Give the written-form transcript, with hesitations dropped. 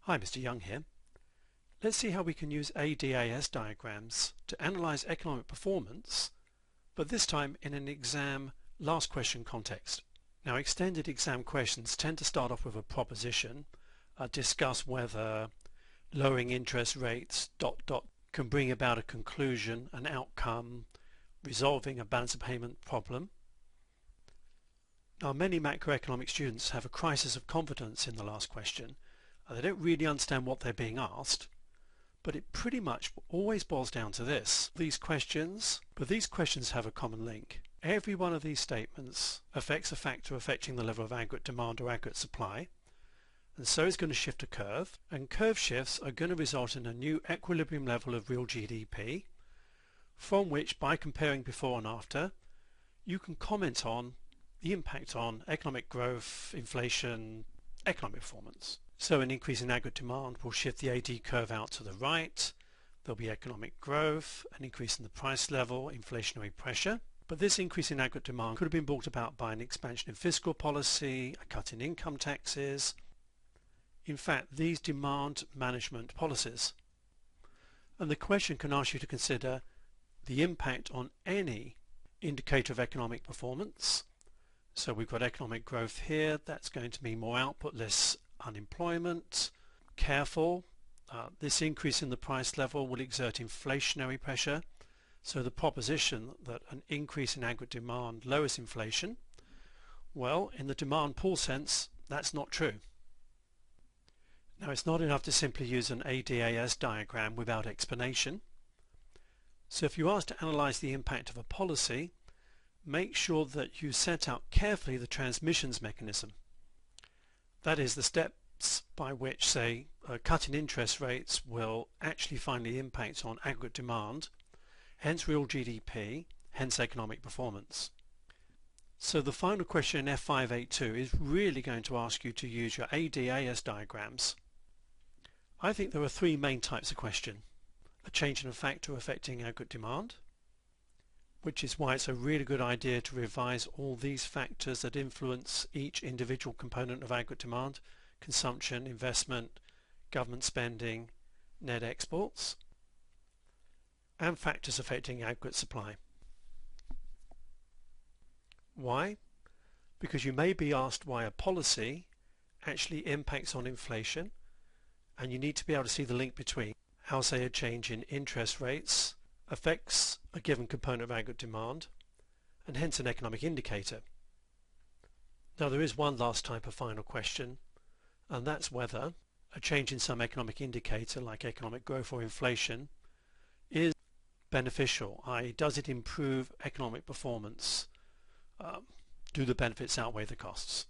Hi, Mr. Young here. Let's see how we can use ADAS diagrams to analyze economic performance, but this time in an exam last question context. Now, extended exam questions tend to start off with a proposition, discuss whether lowering interest rates ... can bring about a conclusion, an outcome, resolving a balance of payment problem. Now, many macroeconomic students have a crisis of confidence in the last question. They don't really understand what they're being asked, but it pretty much always boils down to this. These questions have a common link. Every one of these statements affects a factor affecting the level of aggregate demand or aggregate supply, and so it's going to shift a curve, and curve shifts are going to result in a new equilibrium level of real GDP, from which, by comparing before and after, you can comment on the impact on economic growth, inflation, economic performance. So an increase in aggregate demand will shift the AD curve out to the right. There'll be economic growth, an increase in the price level, inflationary pressure. But this increase in aggregate demand could have been brought about by an expansion in fiscal policy, a cut in income taxes. In fact, these demand management policies. And the question can ask you to consider the impact on any indicator of economic performance. So we've got economic growth here. That's going to mean more output, less unemployment. Careful, this increase in the price level will exert inflationary pressure. So the proposition that an increase in aggregate demand lowers inflation, well, in the demand pull sense, that's not true. Now, it's not enough to simply use an ADAS diagram without explanation. So if you ask to analyze the impact of a policy, make sure that you set out carefully the transmissions mechanism. That is, the steps by which, say, a cut in interest rates will actually finally impact on aggregate demand, hence real GDP, hence economic performance. So the final question in F582 is really going to ask you to use your ADAS diagrams. I think there are three main types of question. A change in a factor affecting aggregate demand, which is why it's a really good idea to revise all these factors that influence each individual component of aggregate demand: consumption, investment, government spending, net exports, and factors affecting aggregate supply. Why? Because you may be asked why a policy actually impacts on inflation, and you need to be able to see the link between how, say, a change in interest rates affects a given component of aggregate demand, and hence an economic indicator. Now, there is one last type of final question, and that's whether a change in some economic indicator like economic growth or inflation is beneficial, i.e. does it improve economic performance? Do the benefits outweigh the costs?